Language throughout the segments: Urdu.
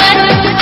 1,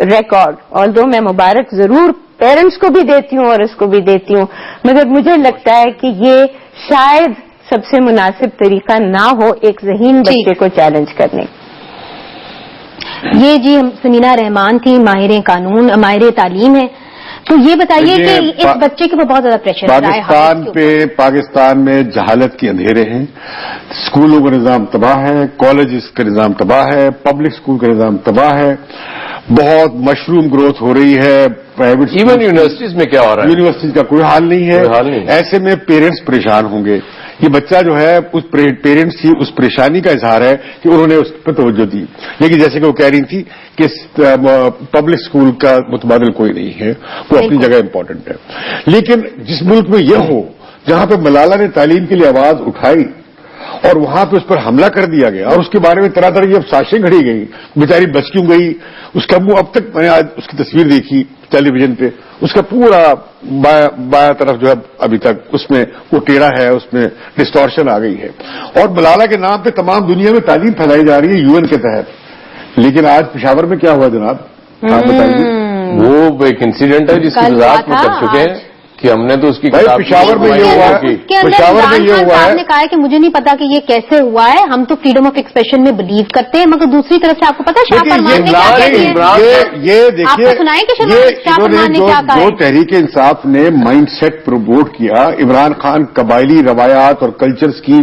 ریکارڈ، اور میں مبارک ضرور پیرنٹس کو بھی دیتی ہوں اور اس کو بھی دیتی ہوں، مگر مجھے لگتا ہے کہ یہ شاید سب سے مناسب طریقہ نہ ہو ایک ذہین بچے کو چیلنج کرنے. یہ جی سمینا رحمان تھی، ماہر قانون، ماہر تعلیم ہے. تو یہ بتائیے کہ اس بچے کے اوپر بہت زیادہ پریشر پاکستان میں جہالت کے اندھیرے ہیں، اسکولوں کا نظام تباہ ہے، کالجز کا نظام تباہ ہے، پبلک اسکول کا نظام تباہ ہے، بہت مشروم گروتھ ہو رہی ہے. پرائیویٹ ایون یونیورسٹیز میں کیا ہو رہا ہے؟ یونیورسٹیز کا کوئی حال نہیں ہے. ایسے میں پیرنٹس پریشان ہوں گے. یہ بچہ جو ہے اس پیرنٹس کی اس پریشانی کا اظہار ہے کہ انہوں نے اس پہ توجہ دی. لیکن جیسے کہ وہ کہہ رہی تھی کہ پبلک اسکول کا متبادل کوئی نہیں ہے، وہ اپنی جگہ امپورٹنٹ ہے. لیکن جس ملک میں یہ ہو جہاں پہ ملالہ نے تعلیم کے لیے آواز اٹھائی اور وہاں پہ اس پر حملہ کر دیا گیا اور اس کے بارے میں طرح طرح کی اب سازشیں گھڑی گئی، بیچاری بچ کیوں گئی، اس کا منہ اب تک میں نے آج اس کی تصویر دیکھی ٹیلی ویژن پہ، اس کا پورا بایاں طرف جو ہے ابھی تک اس میں وہ ٹیڑھا ہے، اس میں ڈسٹورشن آ گئی ہے. اور ملالہ کے نام پہ تمام دنیا میں تعلیم پھیلائی جا رہی ہے UN کے تحت. لیکن آج پشاور میں کیا ہوا جناب، آپ بتائیے. وہ ایک انسیڈنٹ ہے جس کی وضاحت میں کر چکے ہیں کہ ہم نے تو اس کی پشاور میں یہ ہوا ہے، پشاور میں یہ ہوا ہے. نے کہا ہے کہ مجھے نہیں پتا کہ یہ کیسے ہوا ہے، ہم تو فریڈم آف ایکسپریشن میں بلیو کرتے ہیں، مگر دوسری طرف سے آپ کو پتا یہ دیکھیے جو تحریک انصاف نے مائنڈ سیٹ پروموٹ کیا، عمران خان قبائلی روایات اور کلچرز کی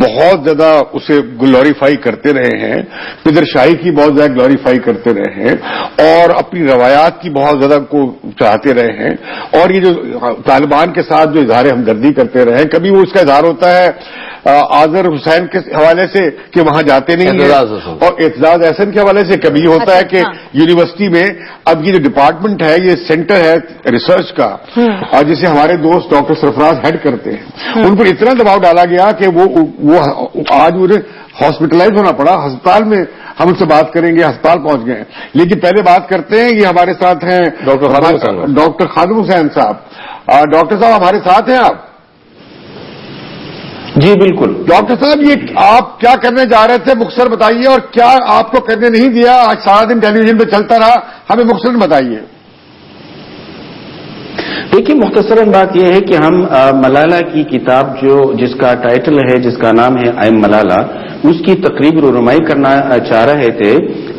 بہت زیادہ اسے گلوریفائی کرتے رہے ہیں، پدر شاہی کی بہت زیادہ گلوریفائی کرتے رہے ہیں اور اپنی روایات کی بہت زیادہ کو چاہتے رہے ہیں. اور یہ جو طالبان کے ساتھ جو اظہار ہمدردی کرتے رہے، کبھی وہ اس کا اظہار ہوتا ہے آذر حسین کے حوالے سے کہ وہاں جاتے نہیں ہیں، اور اعتزاز احسن کے حوالے سے کبھی یہ ہوتا ہے کہ یونیورسٹی میں اب یہ جو ڈپارٹمنٹ ہے، یہ سینٹر ہے ریسرچ کا، اور جسے ہمارے دوست ڈاکٹر سرفراز ہیڈ کرتے ہیں، ان پر اتنا دباؤ ڈالا گیا کہ وہ آج انہیں ہاسپٹلائز ہونا پڑا. ہسپتال میں ہم ان سے بات کریں گے، ہسپتال پہنچ گئے. لیکن پہلے بات کرتے ہیں، یہ ہمارے ساتھ ہیں ڈاکٹر خادم حسین صاحب. ڈاکٹر صاحب ہمارے ساتھ ہیں آپ؟ جی بالکل. ڈاکٹر صاحب یہ آپ کیا کرنے جا رہے تھے مختصر بتائیے، اور کیا آپ کو کرنے نہیں دیا؟ آج سارا دن ٹیلی ویژن پہ چلتا رہا، ہمیں مختصر بتائیے. دیکھیے مختصراً بات یہ ہے کہ ہم ملالہ کی کتاب جس کا ٹائٹل ہے، جس کا نام ہے آئی ایم ملالہ، اس کی تقریب رونمائی کرنا چاہ رہے تھے،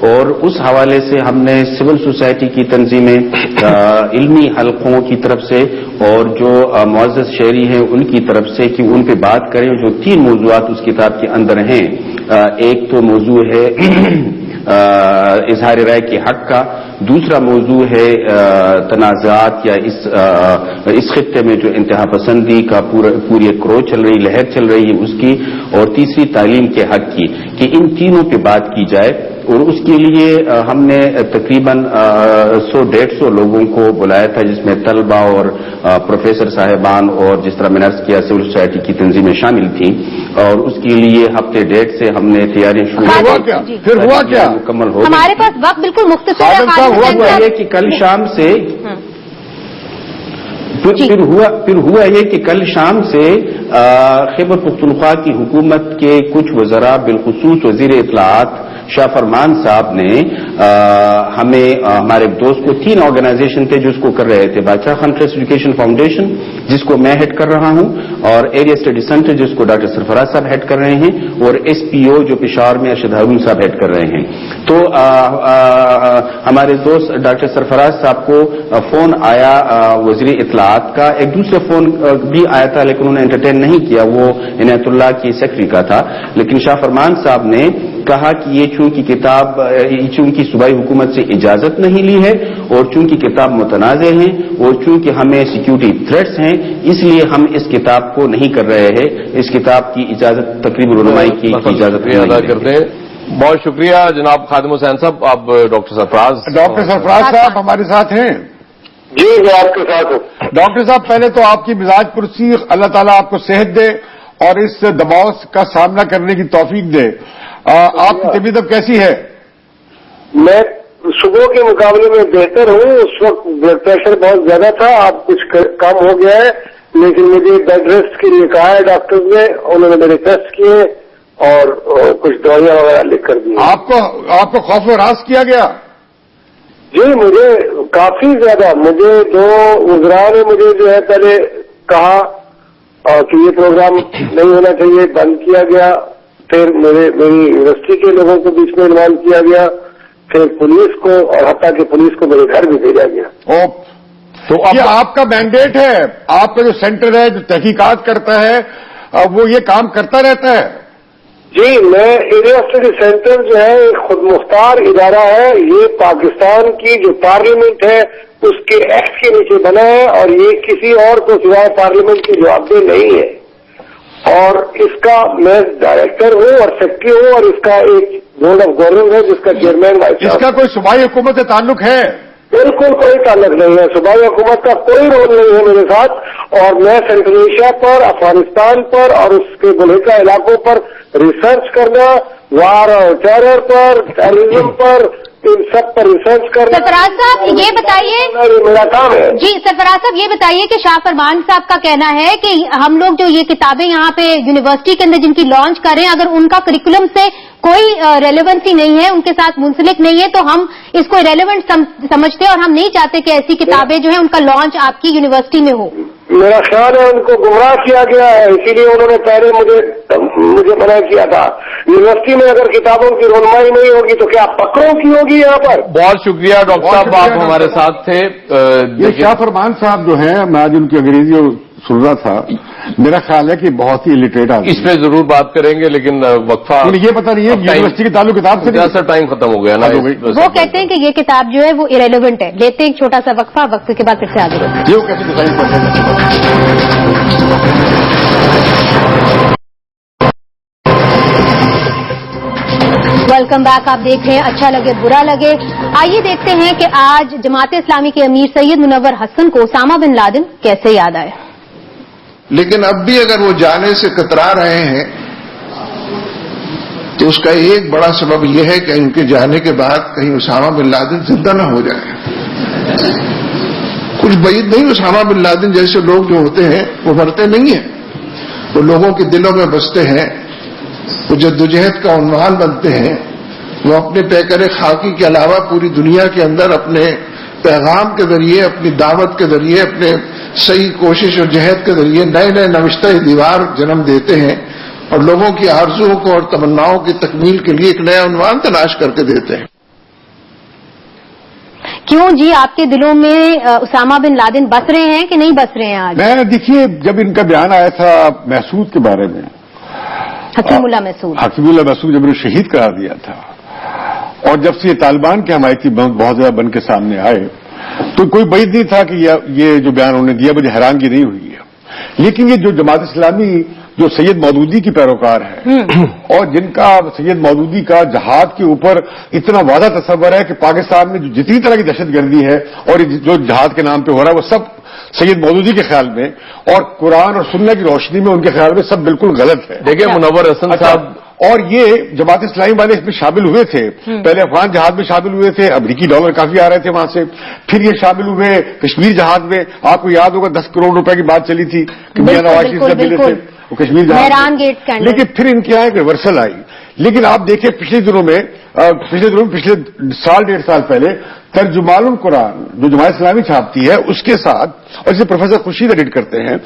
اور اس حوالے سے ہم نے سول سوسائٹی کی تنظیمیں، علمی حلقوں کی طرف سے اور جو معزز شہری ہیں ان کی طرف سے کہ ان پہ بات کریں. جو 3 موضوعات اس کتاب کے اندر ہیں، ایک تو موضوع ہے اظہار رائے کے حق کا، دوسرا موضوع ہے تنازعات یا اس خطے میں جو انتہا پسندی کا پوری ایک کروز چل رہی، لہر چل رہی ہے اس کی، اور تیسری تعلیم کے حق کی، کہ ان تینوں پہ بات کی جائے. اور اس کے لیے ہم نے تقریباً 100-150 لوگوں کو بلایا تھا، جس میں طلبہ اور پروفیسر صاحبان اور جس طرح میں نے عرض کیا سول سوسائٹی کی تنظیمیں شامل تھیں. اور اس کے لیے ہفتے 1.5 سے ہم نے تیاریاں شروع پھر ہوا کیا مکمل ہو. ہمارے پاس وقت بالکل مختصر ہے. ہوا یہ کہ کل شام سے پھر ہوا یہ کہ کل شام سے خیبر پختونخوا کی حکومت کے کچھ وزراء، بالخصوص وزیر اطلاعات شاہ فرمان صاحب نے ہمیں، ہمارے دوست کو 3 آرگنائزیشن تھے جو اس کو کر رہے تھے، بادشاہ خان ٹرسٹ ایجوکیشن فاؤنڈیشن جس کو میں ہیڈ کر رہا ہوں، اور ایریا اسٹڈی سینٹر جس کو ڈاکٹر سرفراز صاحب ہیڈ کر رہے ہیں، اور SPO جو پشاور میں ارشد ہارون صاحب ہیڈ کر رہے ہیں. تو ہمارے دوست ڈاکٹر سرفراز صاحب کو فون آیا وزیر اطلاعات کا، ایک دوسرا فون بھی آیا تھا لیکن انہوں نے انٹرٹین نہیں کیا، وہ عنایت اللہ کی سیکرٹری کا تھا. لیکن شاہ فرمان صاحب نے کہا کہ یہ چونکہ صوبائی حکومت سے اجازت نہیں لی ہے، اور چونکہ کتاب متنازع ہیں، اور چونکہ ہمیں سیکیورٹی تھریٹس ہیں، اس لیے ہم اس کتاب کو نہیں کر رہے ہیں. اس کتاب کی اجازت تقریب رونمائی کی اجازت ادا کرتے ہیں. بہت شکریہ جناب خادم حسین صاحب. آپ ڈاکٹر سرفراز صاحب ہمارے ساتھ ہیں. جی میں آپ کے ساتھ ہوں. ڈاکٹر صاحب پہلے تو آپ کی مزاج پرسی، اللہ تعالیٰ آپ کو صحت دے اور اس دباؤ کا سامنا کرنے کی توفیق دے. آپ کی طبیعت اب کیسی ہے؟ میں صبح کے مقابلے میں بہتر ہوں. اس وقت بلڈ پریشر بہت زیادہ تھا، اب کچھ کم ہو گیا ہے، لیکن مجھے بیڈ ریسٹ کے لیے کہا ہے ڈاکٹر نے. انہوں نے میرے ٹیسٹ کیے اور کچھ دوائیاں وغیرہ لکھ کر دی. آپ کو خوف و ہراس کیا گیا؟ جی مجھے کافی زیادہ، مجھے 2 وزراء نے مجھے جو ہے پہلے کہا کہ یہ پروگرام نہیں ہونا چاہیے، بند کیا گیا، پھر میری یونیورسٹی کے لوگوں کو بیچ میں انوالو کیا گیا، پھر پولیس کو، اور حتیٰ کہ پولیس کو میرے گھر بھی بھیجا گیا۔ تو یہ آپ کا مینڈیٹ ہے، آپ کا جو سینٹر ہے جو تحقیقات کرتا ہے وہ یہ کام کرتا رہتا ہے؟ جی، میں ایریا اسٹڈی سینٹر جو ہے ایک خود مختار ادارہ ہے، یہ پاکستان کی جو پارلیمنٹ ہے اس کے ایکٹ کے نیچے بنا ہے، اور یہ کسی اور کو سوائے پارلیمنٹ کی جوابدہ نہیں ہے، اور اس کا میں ڈائریکٹر ہوں اور سیکرٹری ہوں، اور اس کا ایک بورڈ آف گورنر ہے جس کا چیئرمین اس کا کوئی صوبائی حکومت سے تعلق ہے؟ بالکل کوئی تعلق نہیں ہے، صوبائی حکومت کا کوئی رول نہیں ہے میرے ساتھ، اور میں سینٹرل ایشیا پر، افغانستان پر اور اس کے ملحقہ علاقوں پر ریسرچ کرنا، وار اور ٹیرر پر، ٹیررزم پر، ان سب پر ریسرچ کرنا۔ سرفراز صاحب یہ بتائیے، میرا کام ہے۔ جی سرفراز صاحب یہ بتائیے کہ شاہ فرمان صاحب کا کہنا ہے کہ ہم لوگ جو یہ کتابیں یہاں پہ یونیورسٹی کے اندر جن کی لانچ کر رہے ہیں، اگر ان کا کریکولم سے کوئی ریلیونسی نہیں ہے، ان کے ساتھ منسلک نہیں ہے، تو ہم اس کو ریلیونٹ سمجھتے ہیں اور ہم نہیں چاہتے کہ ایسی کتابیں جو ہیں ان کا لانچ آپ کی یونیورسٹی میں ہو۔ میرا خیال ہے ان کو گمراہ کیا گیا ہے، اسی لیے انہوں نے پہلے مجھے منع کیا تھا۔ یونیورسٹی میں اگر کتابوں کی رونمائی نہیں ہوگی تو کیا پکڑوں کی ہوگی یہاں پر؟ بہت شکریہ ڈاکٹر صاحب، آپ ہمارے ساتھ تھے۔ یہ شاہ فرمان صاحب جو ہیں، میں آج ان کی انگریزی سن رہا تھا، میرا خیال ہے کہ بہت ہی الٹریٹ آدمی، اس پہ ضرور بات کریں گے، لیکن وقفہ یہ پتا نہیں ہے یونیورسٹی کے تعلق کتاب سے ٹائم ختم ہو گیا نا، وہ کہتے ہیں کہ یہ کتاب جو ہے وہ ارریلیونٹ ہے۔ لیتے ہیں ایک چھوٹا سا وقفہ، وقت کے بعد پھر سے آگے بڑھتے ہیں۔ یہ وہ کیسے ڈیزائن کرتے ہیں؟ ویلکم بیک، آپ دیکھ رہے ہیں اچھا لگے برا لگے۔ آئیے دیکھتے ہیں کہ آج جماعت اسلامی کے امیر سید منور حسن کو اسامہ بن لادن کیسے یاد آئے۔ لیکن اب بھی اگر وہ جانے سے کترا رہے ہیں تو اس کا ایک بڑا سبب یہ ہے کہ ان کے جانے کے بعد کہیں اسامہ بن لادن زندہ نہ ہو جائے۔ کچھ بعید نہیں، اسامہ بن لادن جیسے لوگ جو ہوتے ہیں وہ مرتے نہیں ہیں، وہ لوگوں کے دلوں میں بستے ہیں، وہ جدوجہد کا عنوان بنتے ہیں، وہ اپنے پیکر خاکی کے علاوہ پوری دنیا کے اندر اپنے پیغام کے ذریعے، اپنی دعوت کے ذریعے، اپنے صحیح کوشش اور جہد کے ذریعے نئے نئے نوشتہ دیوار جنم دیتے ہیں، اور لوگوں کی آرزوؤں کو اور تمناؤں کی تکمیل کے لیے ایک نیا عنوان تلاش کر کے دیتے ہیں۔ کیوں جی آپ کے دلوں میں اسامہ بن لادن بس رہے ہیں کہ نہیں بس رہے ہیں آج؟ میں دیکھیے، جب ان کا بیان آیا تھا محسود کے بارے میں، حکیم اللہ محسود، حکیم اللہ محسود جب انہیں شہید قرار دیا تھا، اور جب سے یہ طالبان کے حمایتی بہت زیادہ بن کے سامنے آئے، تو کوئی بعید نہیں تھا کہ یہ جو بیان انہوں نے دیا مجھے حیرانگی نہیں ہوئی ہے۔ لیکن یہ جو جماعت اسلامی جو سید مودودی کی پیروکار ہے، اور جن کا سید مودودی کا جہاد کے اوپر اتنا واضح تصور ہے کہ پاکستان میں جو جتنی طرح کی دہشت گردی ہے اور جو جہاد کے نام پہ ہو رہا ہے وہ سب سید مودودی کے خیال میں اور قرآن اور سنت کی روشنی میں ان کے خیال میں سب بالکل غلط ہے۔ دیکھیں منور حسن صاحب، اور یہ جماعت اسلامی والے اس میں شامل ہوئے تھے، پہلے افغان جہاد میں شامل ہوئے تھے، امریکی ڈالر کافی آ رہے تھے وہاں سے، پھر یہ شامل ہوئے کشمیر جہاد میں، آپ کو یاد ہوگا 10 کروڑ روپے کی بات چلی تھی کہ میاں نواز شریف سے ملے تھے وہ کشمیر جہاد، لیکن پھر ان کی ایک ریورسل آئی۔ لیکن آپ دیکھیں پچھلے دنوں میں پچھلے سال 1.5 سال پہلے ترجمان القرآن جو جماعت اسلامی چھاپتی ہے اس کے ساتھ، اور جسے پروفیسر خورشید ایڈٹ کرتے ہیں،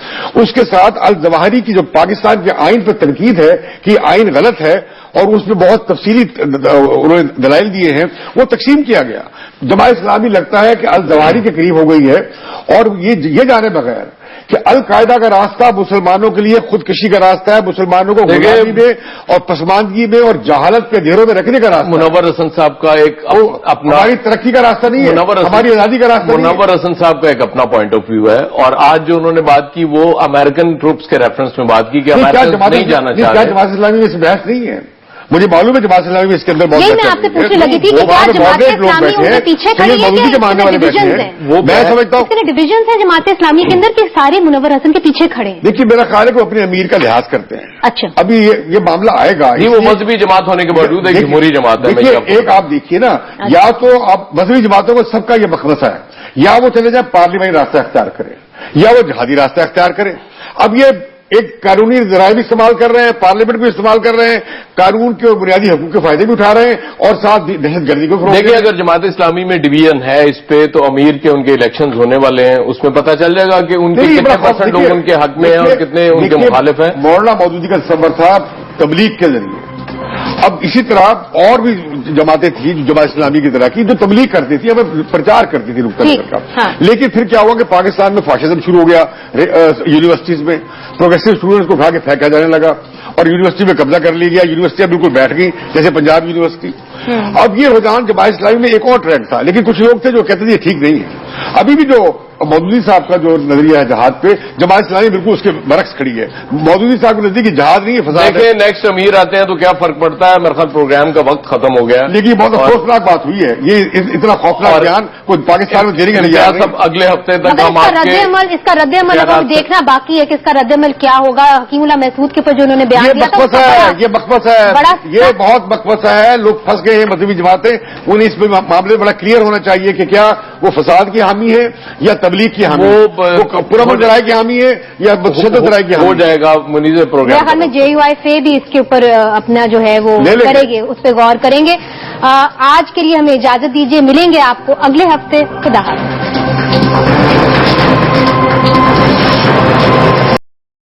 اس کے ساتھ الظواہری کی جو پاکستان کے آئین پر تنقید ہے کہ یہ آئین غلط ہے اور اس میں بہت تفصیلی انہوں نے دلائل دیے ہیں، وہ تقسیم کیا گیا۔ جماعت اسلامی لگتا ہے کہ الظواہری کے قریب ہو گئی ہے، اور یہ جانے بغیر کہ القاعدہ کا راستہ مسلمانوں کے لیے خودکشی کا راستہ ہے، مسلمانوں کو غلامی میں اور پسماندگی میں اور جہالت کے اندھیروں میں رکھنے کا راستہ۔ منور حسن صاحب کا ایک اپنا، ہماری ترقی کا راستہ نہیں ہے، ہماری آزادی کا راستہ نہیں ہے۔ منور حسن صاحب کا ایک اپنا پوائنٹ آف ویو ہے، اور آج جو انہوں نے بات کی وہ امریکن ٹروپس کے ریفرنس میں بات کی کہ امریکن نہیں جانا چاہ رہے۔ جماعت اسلامی میں اس بحث نہیں ہے، مجھے معلوم ہے جماعت اسلامی میں اس کے اندر بہت، یہی میں آپ سے پوچھنے لگی تھی کہ کیا جماعت اسلامی ان کے پیچھے کھڑی ہے کہ ڈویژنز ہیں؟ میں سمجھتا ہوں ڈویژنز ہیں جماعت اسلامی کے اندر کہ سارے منور حسن کے پیچھے کھڑے ہیں۔ دیکھیے میرا خیال ہے کہ وہ اپنے امیر کا لحاظ کرتے ہیں۔ اچھا، ابھی یہ معاملہ آئے گا، وہ مذہبی جماعت ہونے کے باوجود ایک جمہوری جماعت ہے۔ دیکھیے ایک آپ دیکھیے نا، یا تو آپ مذہبی جماعتوں کو سب کا یہ مقدسہ ہے، یا وہ چلے جائیں پارلیمانی راستہ اختیار کریں، یا وہ جہادی راستہ اختیار کریں۔ اب یہ ایک قانونی ذرائع بھی استعمال کر رہے ہیں, پارلیمنٹ بھی استعمال کر رہے ہیں, قانون کے اور بنیادی حقوق کے فائدے بھی اٹھا رہے ہیں, اور ساتھ دہشت گردی کو دیکھیں اگر جماعت اسلامی میں ڈویژن ہے اس پہ, تو امیر کے ان کے الیکشنز ہونے والے ہیں, اس میں پتہ چل جائے گا کہ ان کے کتنے پرسنٹ لوگ ان کے حق میں ہیں اور کتنے ان کے مخالف ہیں. مولانا مودودی کا تصور تھا تبلیغ کے ذریعے. اب اسی طرح اور بھی جماعتیں تھیں جو جماعت اسلامی کی طرح کی, جو تبلیغ کرتی تھی, ہمیں پرچار کرتی تھی نقطہ نظر کا. لیکن پھر کیا ہوا کہ پاکستان میں فاشزم شروع ہو گیا, یونیورسٹیز میں پروگریسو اسٹوڈنٹس کو اٹھا کے پھینکا جانے لگا, اور یونیورسٹی میں قبضہ کر لی گیا. یونیورسٹیاں بالکل بیٹھ گئی, جیسے پنجاب یونیورسٹی. اب یہ رجحان جماعت اسلامی میں ایک اور ٹرینڈ تھا, لیکن کچھ لوگ تھے جو کہتے تھے یہ ٹھیک نہیں ہے. ابھی بھی جو مودودی صاحب کا جو نظریہ ہے جہاد پہ, جماعت اسلامی بالکل اس کے برعکس کھڑی ہے. مودودی صاحب کے نزدیک جہاد نہیں ہے, فساد ہے. نیکسٹ امیر آتے ہیں تو کیا فرق پڑتا ہے, میرے خیال پروگرام کا وقت ختم ہو گیا. لیکن یہ بہت افسوسناک بات ہوئی ہے, یہ اتنا خوفناک بیان کوئی پاکستان میں دینے کا نہیں. سب اگلے ہفتے تک ہم اس کا رد عمل اب دیکھنا باقی ہے کہ اس کا رد عمل کیا ہوگا. حکیم اللہ محسود کے اوپر جو انہوں نے بیان دیا تھا, یہ بکواس ہے, یہ بہت بکواس ہے. لوگ پھنس گئے ہیں مذہبی جماعتیں, انہیں اس معاملے بڑا کلیئر ہونا چاہیے کہ کیا وہ فساد کی حامی ہے یا تبلیغ کی حامی, وہ پرامن ذرائع کی حامی ہے یا شدت ذرائع کی حامی. ہو جائے گا منیز پروگرام. میرے خیال میں JUIF بھی اس کے اوپر اپنا جو ہے وہ کریں گے, اس پہ غور کریں گے. آج کے لیے ہمیں اجازت دیجیے, ملیں گے آپ کو اگلے ہفتے. خدا حافظ.